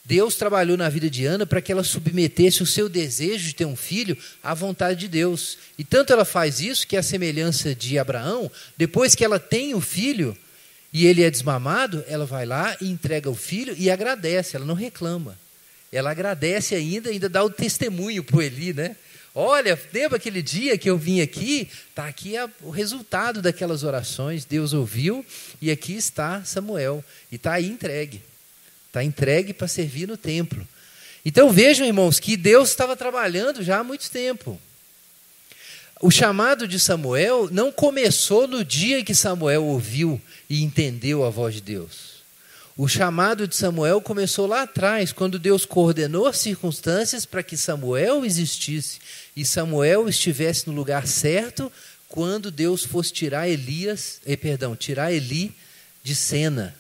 Deus trabalhou na vida de Ana para que ela submetesse o seu desejo de ter um filho à vontade de Deus. E tanto ela faz isso que, a semelhança de Abraão, depois que ela tem o filho e ele é desmamado, ela vai lá e entrega o filho e agradece, ela não reclama. Ela agradece ainda dá o testemunho para o Eli, né? Olha, lembra aquele dia que eu vim aqui? Está aqui o resultado daquelas orações, Deus ouviu e aqui está Samuel. E está aí entregue. Está entregue para servir no templo. Então vejam, irmãos, que Deus estava trabalhando já há muito tempo. O chamado de Samuel não começou no dia que Samuel ouviu e entendeu a voz de Deus. O chamado de Samuel começou lá atrás, quando Deus coordenou as circunstâncias para que Samuel existisse e Samuel estivesse no lugar certo quando Deus fosse tirar Eli de cena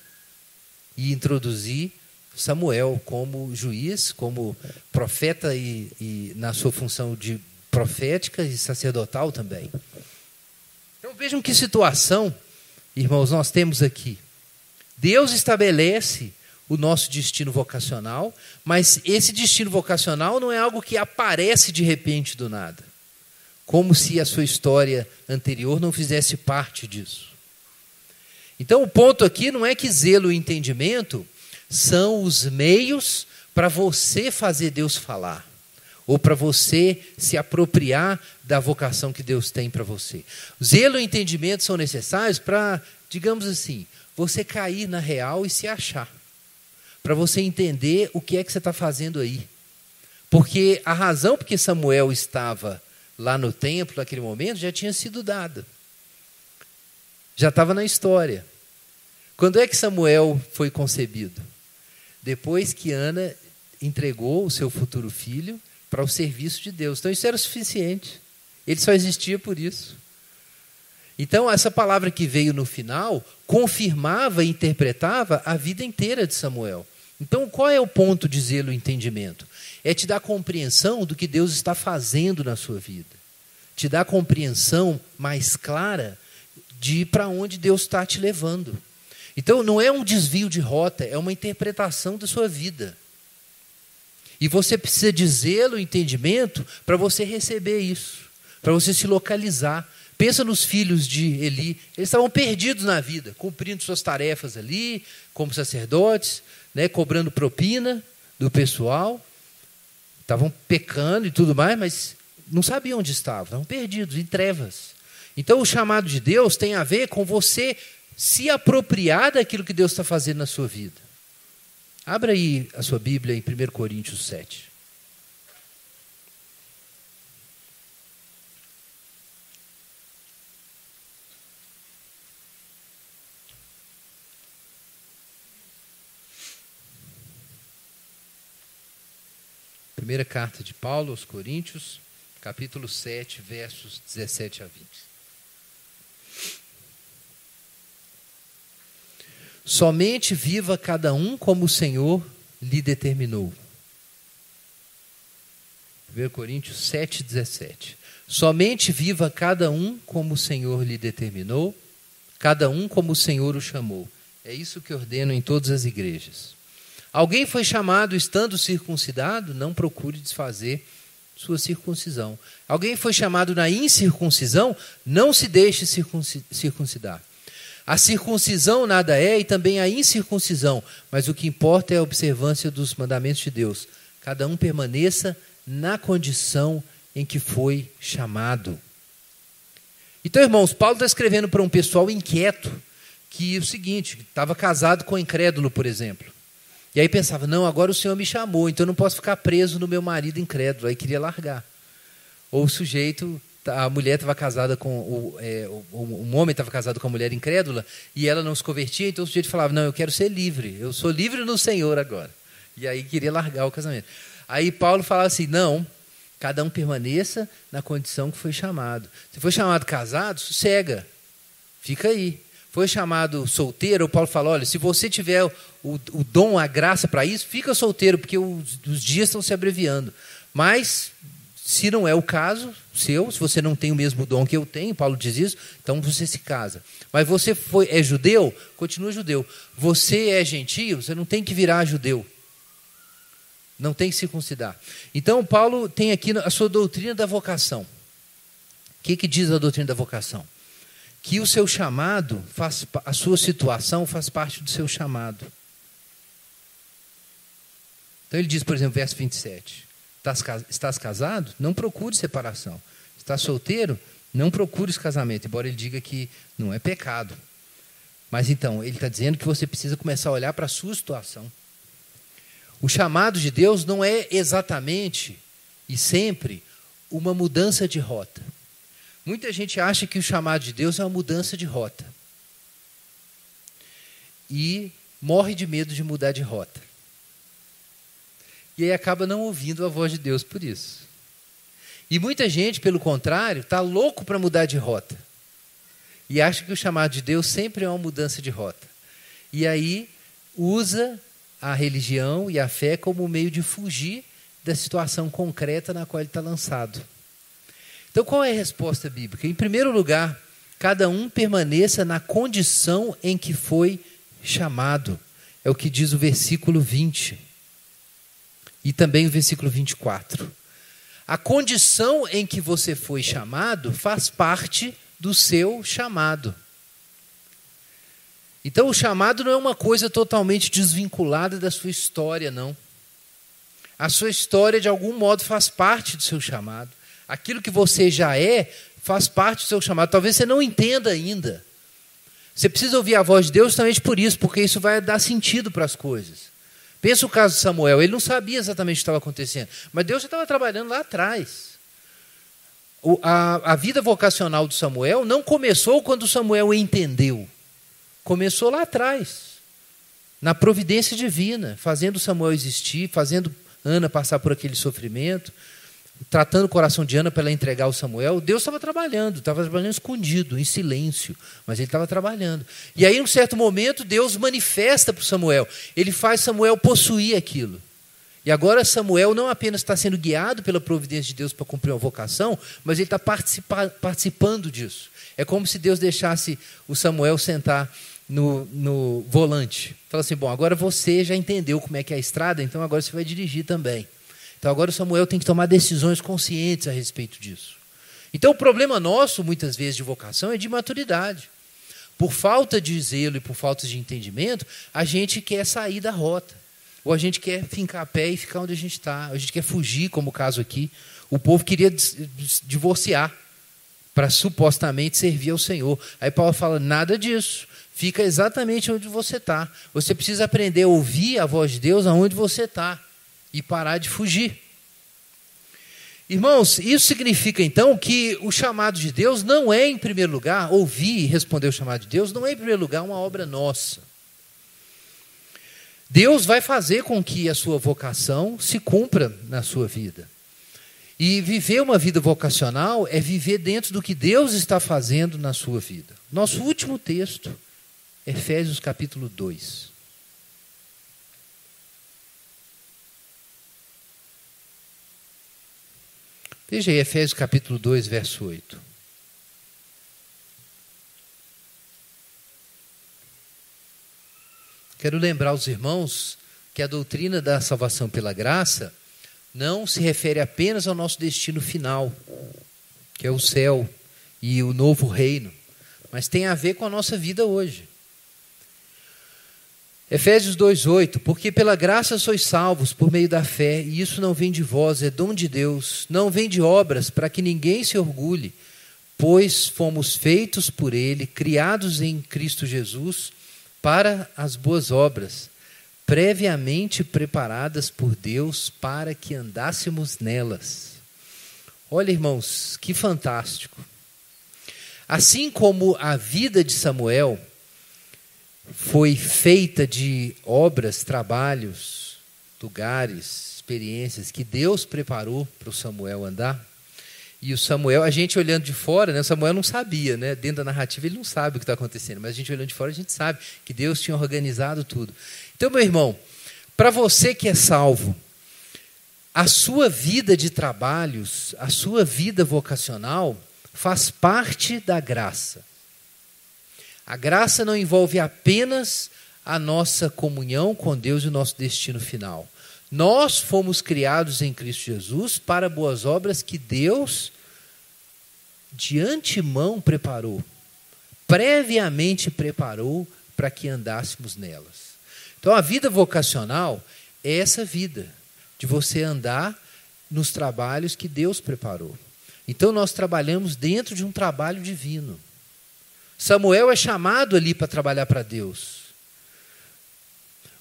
e introduzir Samuel como juiz, como profeta e na sua função de profética e sacerdotal também. Então vejam que situação, irmãos, nós temos aqui. Deus estabelece o nosso destino vocacional, mas esse destino vocacional não é algo que aparece de repente do nada, como se a sua história anterior não fizesse parte disso. Então o ponto aqui não é que zelo e entendimento são os meios para você fazer Deus falar, ou para você se apropriar da vocação que Deus tem para você. Zelo e entendimento são necessários para, digamos assim, você cair na real e se achar, para você entender o que é que você está fazendo aí. Porque a razão por que Samuel estava lá no templo naquele momento já tinha sido dada. Já estava na história. Quando é que Samuel foi concebido? Depois que Ana entregou o seu futuro filho para o serviço de Deus. Então isso era o suficiente. Ele só existia por isso. Então essa palavra que veio no final confirmava e interpretava a vida inteira de Samuel. Então qual é o ponto de zelo e entendimento? É te dar compreensão do que Deus está fazendo na sua vida. Te dar compreensão mais clara de para onde Deus está te levando. Então não é um desvio de rota, é uma interpretação da sua vida. E você precisa de zelo e entendimento para você receber isso, para você se localizar. Pensa nos filhos de Eli, eles estavam perdidos na vida, cumprindo suas tarefas ali, como sacerdotes, né, cobrando propina do pessoal, estavam pecando e tudo mais, mas não sabiam onde estavam perdidos, em trevas. Então o chamado de Deus tem a ver com você se apropriar daquilo que Deus está fazendo na sua vida. Abra aí a sua Bíblia em 1 Coríntios 7. Primeira carta de Paulo aos Coríntios, capítulo 7, versos 17 a 20. Somente viva cada um como o Senhor lhe determinou. 1 Coríntios 7, 17. Somente viva cada um como o Senhor lhe determinou, cada um como o Senhor o chamou. É isso que ordeno em todas as igrejas. Alguém foi chamado estando circuncidado, não procure desfazer sua circuncisão. Alguém foi chamado na incircuncisão, não se deixe circuncidar. A circuncisão nada é e também a incircuncisão, mas o que importa é a observância dos mandamentos de Deus. Cada um permaneça na condição em que foi chamado. Então, irmãos, Paulo está escrevendo para um pessoal inquieto, que é o seguinte, estava casado com um incrédulo, por exemplo. E aí pensava, não, agora o Senhor me chamou, então eu não posso ficar preso no meu marido incrédulo. Aí queria largar. Ou o sujeito, a mulher estava casada com, um homem estava casado com uma mulher incrédula, e ela não se convertia, então o sujeito falava, não, eu quero ser livre, eu sou livre no Senhor agora. E aí queria largar o casamento. Aí Paulo falava assim, não, cada um permaneça na condição que foi chamado. Se foi chamado casado, sossega, fica aí. Foi chamado solteiro, o Paulo fala, olha, se você tiver o dom, a graça para isso, fica solteiro, porque os dias estão se abreviando. Mas, se não é o caso seu, se você não tem o mesmo dom que eu tenho, Paulo diz isso, então você se casa. Mas você é judeu, continua judeu. Você é gentio, você não tem que virar judeu. Não tem que circuncidar. Então, Paulo tem aqui a sua doutrina da vocação. O que diz a doutrina da vocação? Que o seu chamado, a sua situação faz parte do seu chamado. Então ele diz, por exemplo, verso 27, estás casado? Não procure separação. Estás solteiro? Não procures casamento, embora ele diga que não é pecado. Mas então, ele está dizendo que você precisa começar a olhar para a sua situação. O chamado de Deus não é exatamente e sempre uma mudança de rota. Muita gente acha que o chamado de Deus é uma mudança de rota. E morre de medo de mudar de rota. E aí acaba não ouvindo a voz de Deus por isso. E muita gente, pelo contrário, está louco para mudar de rota. E acha que o chamado de Deus sempre é uma mudança de rota. E aí usa a religião e a fé como meio de fugir da situação concreta na qual ele está lançado. Então, qual é a resposta bíblica? Em primeiro lugar, cada um permaneça na condição em que foi chamado. É o que diz o versículo 20. E também o versículo 24. A condição em que você foi chamado faz parte do seu chamado. Então, o chamado não é uma coisa totalmente desvinculada da sua história, não. A sua história, de algum modo, faz parte do seu chamado. Aquilo que você já é, faz parte do seu chamado. Talvez você não entenda ainda. Você precisa ouvir a voz de Deus justamente por isso, porque isso vai dar sentido para as coisas. Pensa o caso de Samuel, ele não sabia exatamente o que estava acontecendo, mas Deus já estava trabalhando lá atrás. A vida vocacional do Samuel não começou quando Samuel entendeu. Começou lá atrás, na providência divina, fazendo Samuel existir, fazendo Ana passar por aquele sofrimento, tratando o coração de Ana para ela entregar o Samuel. Deus estava trabalhando escondido, em silêncio, mas ele estava trabalhando. E aí, em um certo momento, Deus manifesta para Samuel. Ele faz Samuel possuir aquilo. E agora Samuel não apenas está sendo guiado pela providência de Deus para cumprir uma vocação, mas ele está participando disso. É como se Deus deixasse o Samuel sentar no volante. Fala assim, bom, agora você já entendeu como é que é a estrada, então agora você vai dirigir também. Então agora o Samuel tem que tomar decisões conscientes a respeito disso. Então o problema nosso, muitas vezes, de vocação é de maturidade. Por falta de zelo e por falta de entendimento, a gente quer sair da rota. Ou a gente quer fincar a pé e ficar onde a gente está. A gente quer fugir, como o caso aqui. O povo queria divorciar para supostamente servir ao Senhor. Aí Paulo fala, nada disso. Fica exatamente onde você está. Você precisa aprender a ouvir a voz de Deus aonde você está. E parar de fugir. Irmãos, isso significa então que o chamado de Deus não é, em primeiro lugar, ouvir e responder o chamado de Deus, não é, em primeiro lugar, uma obra nossa. Deus vai fazer com que a sua vocação se cumpra na sua vida. E viver uma vida vocacional é viver dentro do que Deus está fazendo na sua vida. Nosso último texto, Efésios capítulo 2. Veja aí, Efésios capítulo 2, verso 8. Quero lembrar aos irmãos que a doutrina da salvação pela graça não se refere apenas ao nosso destino final, que é o céu e o novo reino, mas tem a ver com a nossa vida hoje. Efésios 2:8, porque pela graça sois salvos por meio da fé, e isso não vem de vós, é dom de Deus, não vem de obras, para que ninguém se orgulhe, pois fomos feitos por Ele, criados em Cristo Jesus, para as boas obras, previamente preparadas por Deus para que andássemos nelas. Olha, irmãos, que fantástico. Assim como a vida de Samuel foi feita de obras, trabalhos, lugares, experiências que Deus preparou para o Samuel andar. E o Samuel, a gente olhando de fora, né, o Samuel não sabia, né, dentro da narrativa ele não sabe o que está acontecendo, mas a gente olhando de fora a gente sabe que Deus tinha organizado tudo. Então, meu irmão, para você que é salvo, a sua vida de trabalhos, a sua vida vocacional faz parte da graça. A graça não envolve apenas a nossa comunhão com Deus e o nosso destino final. Nós fomos criados em Cristo Jesus para boas obras que Deus de antemão preparou, previamente preparou para que andássemos nelas. Então a vida vocacional é essa vida, de você andar nos trabalhos que Deus preparou. Então nós trabalhamos dentro de um trabalho divino. Samuel é chamado ali para trabalhar para Deus.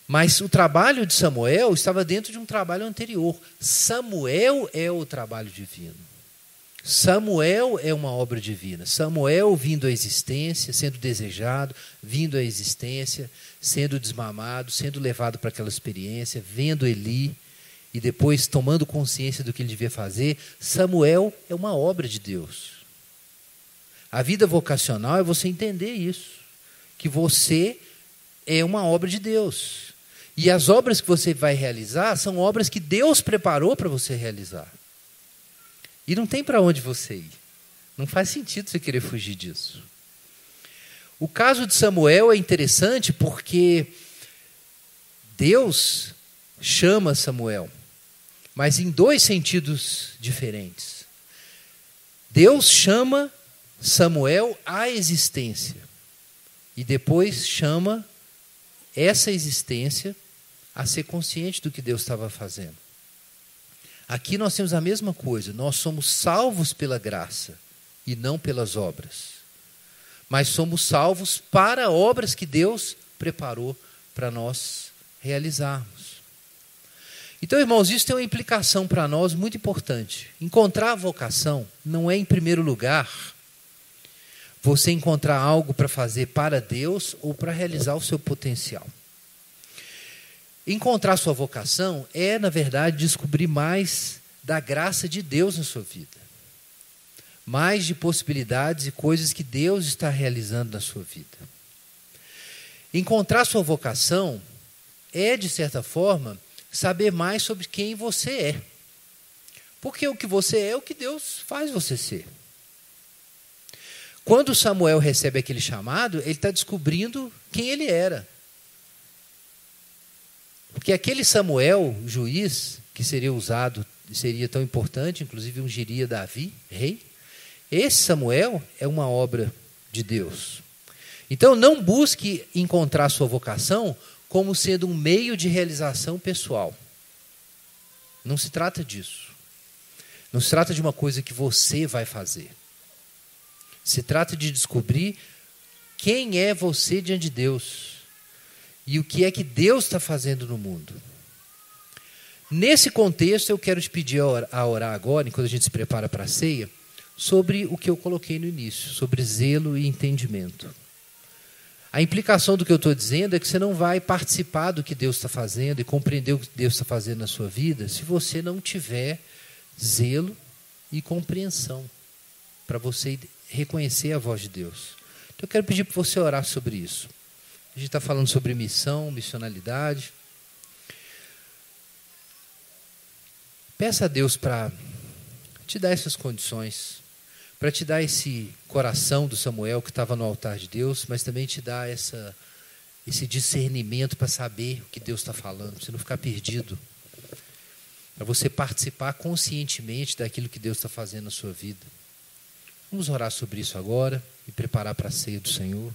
Mas o trabalho de Samuel estava dentro de um trabalho anterior. Samuel é o trabalho divino. Samuel é uma obra divina. Samuel vindo à existência, sendo desejado, vindo à existência, sendo desmamado, sendo levado para aquela experiência, vendo Eli e depois tomando consciência do que ele devia fazer. Samuel é uma obra de Deus. A vida vocacional é você entender isso, que você é uma obra de Deus. E as obras que você vai realizar são obras que Deus preparou para você realizar. E não tem para onde você ir. Não faz sentido você querer fugir disso. O caso de Samuel é interessante porque Deus chama Samuel, mas em dois sentidos diferentes. Deus chama Samuel à existência e depois chama essa existência a ser consciente do que Deus estava fazendo. Aqui nós temos a mesma coisa, nós somos salvos pela graça e não pelas obras. Mas somos salvos para obras que Deus preparou para nós realizarmos. Então, irmãos, isso tem uma implicação para nós muito importante. Encontrar a vocação não é, em primeiro lugar, você encontrar algo para fazer para Deus ou para realizar o seu potencial. Encontrar sua vocação é, na verdade, descobrir mais da graça de Deus na sua vida. Mais de possibilidades e coisas que Deus está realizando na sua vida. Encontrar sua vocação é, de certa forma, saber mais sobre quem você é. Porque o que você é o que Deus faz você ser. Quando Samuel recebe aquele chamado, ele está descobrindo quem ele era. Porque aquele Samuel, juiz, que seria usado, seria tão importante, inclusive ungiria Davi, rei, esse Samuel é uma obra de Deus. Então não busque encontrar sua vocação como sendo um meio de realização pessoal. Não se trata disso. Não se trata de uma coisa que você vai fazer. Se trata de descobrir quem é você diante de Deus. E o que é que Deus está fazendo no mundo. Nesse contexto, eu quero te pedir a orar agora, enquanto a gente se prepara para a ceia, sobre o que eu coloquei no início, sobre zelo e entendimento. A implicação do que eu estou dizendo é que você não vai participar do que Deus está fazendo e compreender o que Deus está fazendo na sua vida se você não tiver zelo e compreensão para você reconhecer a voz de Deus. Então eu quero pedir para você orar sobre isso. A gente está falando sobre missão, missionalidade. Peça a Deus para te dar essas condições, para te dar esse coração do Samuel que estava no altar de Deus, mas também te dar esse discernimento para saber o que Deus está falando, para você não ficar perdido, para você participar conscientemente daquilo que Deus está fazendo na sua vida. Vamos orar sobre isso agora e preparar para a ceia do Senhor.